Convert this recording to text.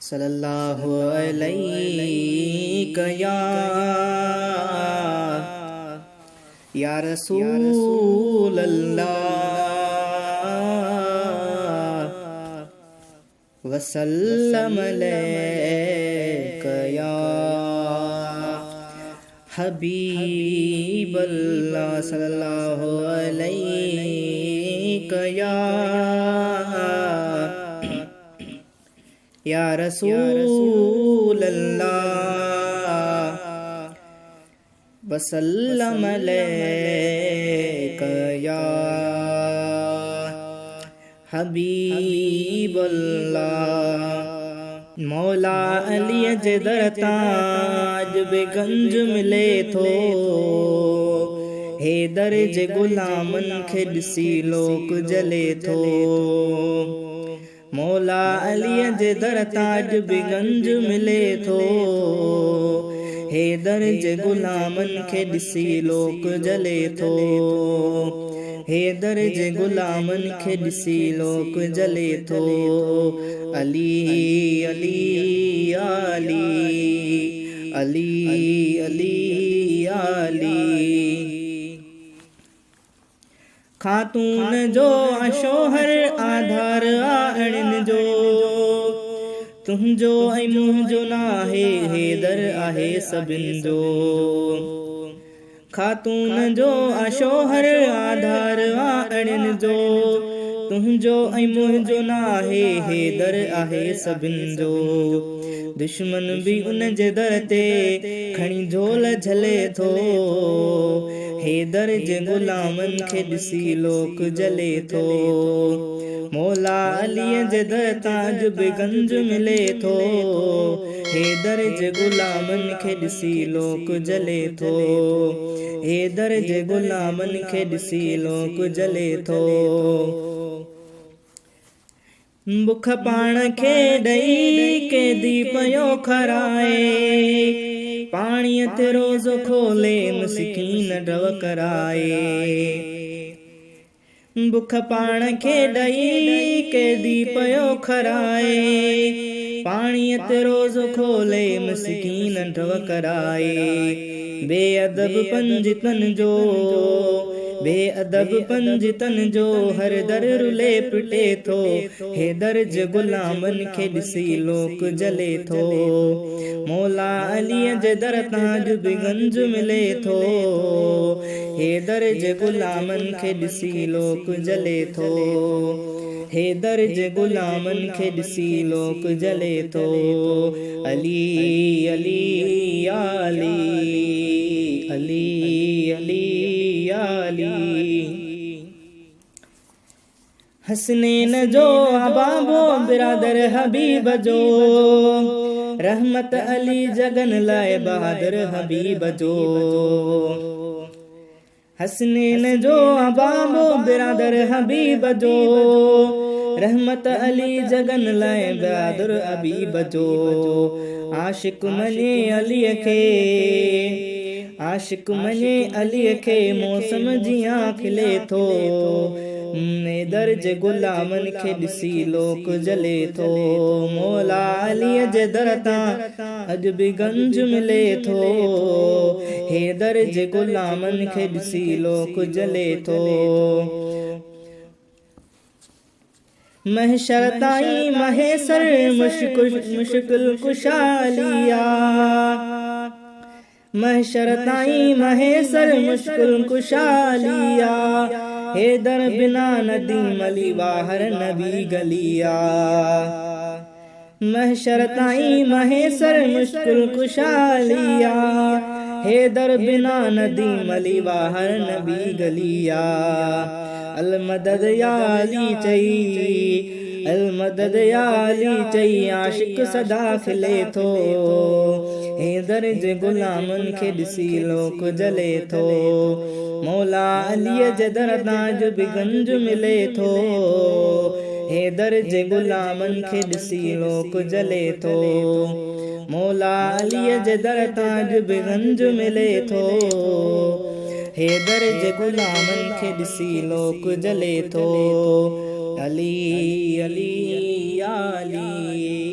सल्लल्लाहु अलैहि या रसूल अल्लाह वसल्लम अलैका या हबीब अल्लाह सल्लल्लाहु अलैका या रसूल अल्लाह वसल्लम अलैका या हबीब अल्लाह। मौला अली जे दर ताज बेगंज मिले थो, हे दर जे गुलामन खे ॾिसी लोक जले थो। मौला अली जे दर ताज बेगंज मिले थो, हे दर जे गुलामन खे ॾिसी लोक जले थो। हे दर जे गुलामन खे ॾिसी लोक जले थो। अली अली अली अली अली अली। खातून जो आशोहर आधार आणिन जो, तुंहिंजो ऐं मुंहिंजो नाहे, हैदर आहे सभिनि जो। खातून जो आशोहर आधार आणिन जो, तुंहिंजो ऐं मुंहिंजो नाहे, हैदर आहे सभिनि जो। दुश्मन बि उन जे दर ते खणी झोल झले थो, हैदर जे गुलामन खे ॾिसी लोक जले थो। मौला अलीअ जे दर ताज बेगंज मिले थो, हैदर जे गुलामन खे ॾिसी लोक जले थो। हैदर जे गुलामन खे ॾिसी लोक जले थो। बुख पाण खे ॾेई कैदी पियो खराए, पाणीअ ते रोज़ खोले मिसकीन डव कराए। बुख पाण खे ॾेई कैदी पियो खराए, पाणीअ ते रोज़ खोले मिसकीन डव कराए। बेअदब पंजितन जो, बेअदब पंजितन जो हर दर रुले पिटे थो, हैदर जे गुलामन खे ॾिसी लोक जले थो। मौला अलीअ जे दर ताज बेगंज मिले थो, हैदर जे गुलामन खे ॾिसी लोक जले थो। हैदर जे गुलामन खे ॾिसी लोक जले थो। अली अली अली अली अली अली। हसनैन जो अबाबो बिरादर हबीब जो, रहमत अली जगन लाए बहादुर हबीब जो। हसनैन जो अबाबो बिरादर हबीब जो, रहमत अली जगन लाए बहादुर हबीब जो। आशिक मने अलीअ खे, आशिक मने अलीअ खे, मौसम जियां खिले थो। हैदर जे गुलामन खे ॾिसी लोक जले थो। मौला अलीअ जे दर तां अॼु बेगंज मिले थो, हैदर जे गुलामन खे ॾिसी लोक जले थो। महशर ताईं महेसर मुश्किल कुशालिया, महशर ताईं महेसर मुश्किल कुशालिया। हैदर बिना नदीम अली बाहर नबी गलिया। महशर ताईं महेसर मुश्किल कुशालिया, हैदर बिना नदीम अली बाहर नबी गलिया। अल मदद या अली चई, अल मदद या अली चई, आशिक सदा खिले थो। हैदर जे गुलामन खे ॾिसी लोक जले थो। मौला अलीअ जे दर ताज बेगंज मिले थो, हैदर जे गुलामन खे ॾिसी लोक जले थो। मौला अलीअ जे दर ताज बेगंज मिले थो, हैदर जे गुलामन खे ॾिसी लोक जले थो। अली अली अली।